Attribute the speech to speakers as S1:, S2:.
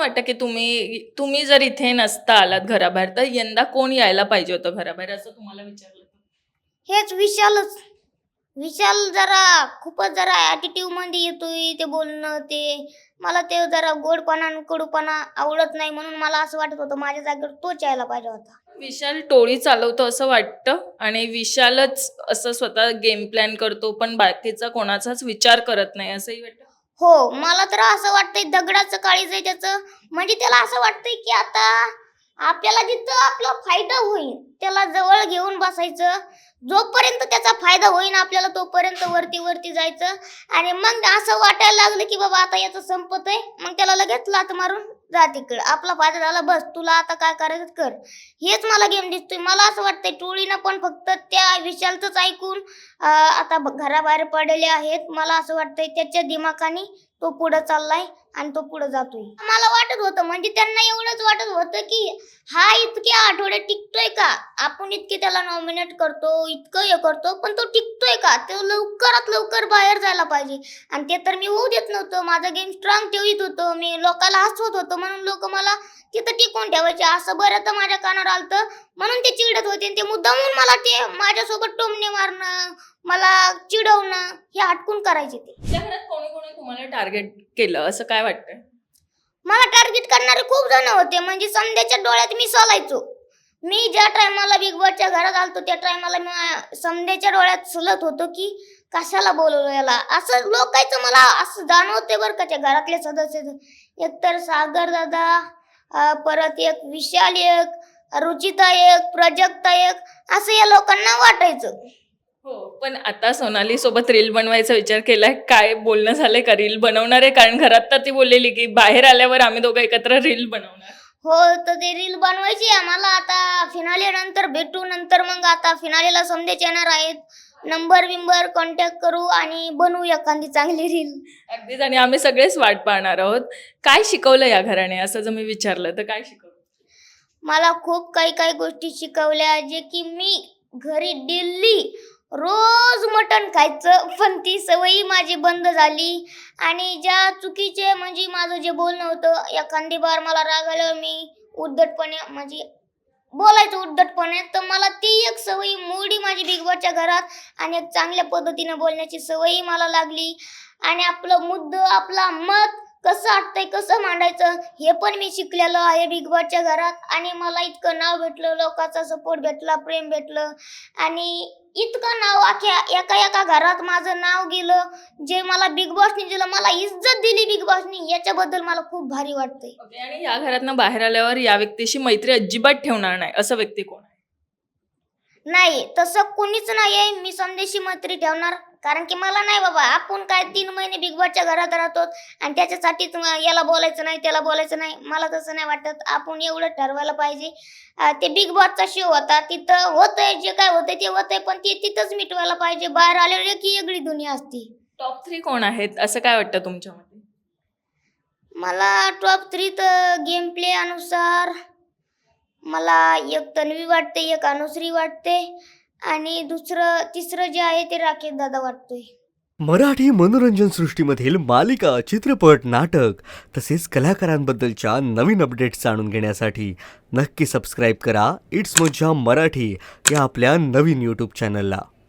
S1: वाटतं की तुम्ही जर इथे नसता आलात घराबाहेर, तर यंदा कोण यायला पाहिजे होतं घराबाहेर असं तुम्हाला विचारलं तर?
S2: हेच विशालच. विशाल जरा खूपच जरा ॲटिट्यूड मध्ये येतोय ते बोलणं ते. मला ते जरा गोडपणा आणि कडूपणा आवडत नाही म्हणून मला असं वाटत होतं माझ्या जागेवर तोच यायला पाहिजे होता.
S1: विशाल टोळी चालवतो असं वाटतं आणि विशालच असं स्वतः गेम प्लॅन करतो, पण बाकीचा कोणाचाच विचार करत नाही असंही वाटतं?
S2: हो, मला तर असं वाटतंय दगडाचं काळीज आहे त्याचं. म्हणजे त्याला असं वाटतंय की आता आपल्याला जिथं आपला फायदा होईल त्याला जवळ घेऊन बसायचं. जोपर्यंत त्याचा फायदा होईन आपल्याला तोपर्यंत वरती वरती जायचं. आणि मग असं वाटायला लागलं की बाबा आता याचं संपत आहे, मग त्याला लगेच लाथ मारून जा तिकडं. आपला फायदा झाला बस तुला आता काय करायचं कर. हेच मला गेम दिसतोय. मला असं वाटतंय टोळीनं पण फक्त त्या विशालचंच ऐकून आता घराबाहेर पडलेले आहेत. मला असं वाटतंय त्याच्या दिमाखाने तो पुढे चाललाय आणि तो पुढे जातोय. मला वाटत होतं म्हणजे त्यांना एवढंच वाटत होतं की हा इतक्या आठवड्यात टिकतोय का, आपण इतके त्याला नॉमिनेट करतो इतकं हे करतो पण तो टिकतोय का, तो लवकरात लवकर बाहेर जायला पाहिजे. आणि ते तर मी होऊ देत नव्हतं. माझा गेम स्ट्रॉंग ठेवीत होतो मी, लोकांना हसवत होतो म्हणून लोक मला तिथं टिकवून ठेवायचे. असं बरं तर माझ्या कानावर आलतं म्हणून ते चिडत होते आणि ते मुद्दामून मला ते माझ्यासोबत टोमणे मारणं, मला चिडवणं हे हटकून करायचे ते.
S1: त्या घरात कोणी कोणी तुम्हाला टार्गेट केलं असं काय वाटतं?
S2: मला टार्गेट करणारे खूप जण होते. म्हणजे संध्याच्या डोळ्यात मी सोलायचो. मी ज्या टायमाला बिग बॉसच्या घरात आलतो त्या टायमाला मी संध्याच्या डोळ्यात सोलत होतो की कशाला बोलवलं याला. असं लोकांचं मला असं जाणवते बरं का. त्या घरातले सदस्य एकतर सागर दादा, परत एक विशाल, एक रुचिता, एक प्राजक्ता, एक असं या लोकांना वाटायचं.
S1: हो, पण आता सोनाली सोबत रील बनवायचा विचार केलाय? काय बोलणं झालंय का रील बनवणार आहे? कारण घरात तर ती बोललेली की बाहेर आल्यावर आम्ही दोघं एकत्र रील बनवणार.
S2: हो, तर ते रील बनवायची आम्हाला. आता फिनाले नंतर भेटू. नंतर मग आता फिनालेला समजेच येणार आहेत. नंबर बिंबर कॉन्टॅक्ट करू आणि बनवू एखादी चांगली रील.
S1: अगदीच, आणि आम्ही सगळेच वाट पाहणार आहोत. काय शिकवलं या घराने असं जर मी विचारलं तर काय शिकवलं?
S2: मला खूप काही काही गोष्टी शिकवल्या जे की मी घरी डेली रोज मटण खायचं पण ती सवयी माझी बंद झाली. आणि ज्या चुकीचे म्हणजे माझं जे बोलणं होतं एखादी बार मला राग आल्यावर मी उद्धटपणे म्हणजे बोलायचं उद्धटपणे, तर मला ती एक सवयी मोडी माझी बिग बॉसच्या घरात. आणि एक चांगल्या पद्धतीने बोलण्याची सवयी मला लागली. आणि आपलं मुद्दं आपला मत कसं वाटतंय कसं मांडायचं हे पण मी शिकलेलो आहे बिग बॉसच्या घरात. आणि मला इतकं नाव भेटलं, लोकांचा सपोर्ट भेटला, प्रेम भेटलं. आणि इतकं नाव अख्या एका एका घरात माझं नाव गेलं जे मला बिग बॉसनी दिलं. मला इज्जत दिली बिग बॉसनी, याच्याबद्दल मला खूप भारी वाटतंय.
S1: ओके, आणि या घरातनं बाहेर आल्यावर या व्यक्तीशी मैत्री अजिबात ठेवणार नाही असं व्यक्ती कोण आहे?
S2: नाही, तसं कोणीच नाहीये. मी संदेशी मैत्री ठेवणार. कारण की मला नाही बाबा, आपण काय 3 महिने बिग बॉसच्या घरात राहतो आणि त्याच्यासाठी याला बोलायचं नाही त्याला बोलायचं नाही. मला तसं नाही वाटत. आपण एवढं ठरवायला पाहिजे. ते बिग बॉसचा शो होता, तिथं होतंय जे काय होतंय ते होतंय, पण ते तिथंच मिटवायला पाहिजे. बाहेर आल्यावर एक वेगळी दुनिया असते.
S1: टॉप 3 कोण आहेत असं काय वाटतं तुमच्यामध्ये?
S2: मला टॉप 3 तर गेम प्ले अनुसार मला एक तन्वी वाटते, एक अनुश्री वाटते आणि तिसरं जे आहे ते राकेश दादा वाटतोय.
S3: मराठी मनोरंजन सृष्टीमधील मालिका, चित्रपट, नाटक तसेच कलाकारांबद्दलच्या नवीन अपडेट्स जाणून घेण्यासाठी नक्की सबस्क्राईब करा इट्स मज्जा मराठी या आपल्या नवीन यूट्यूब चॅनलला.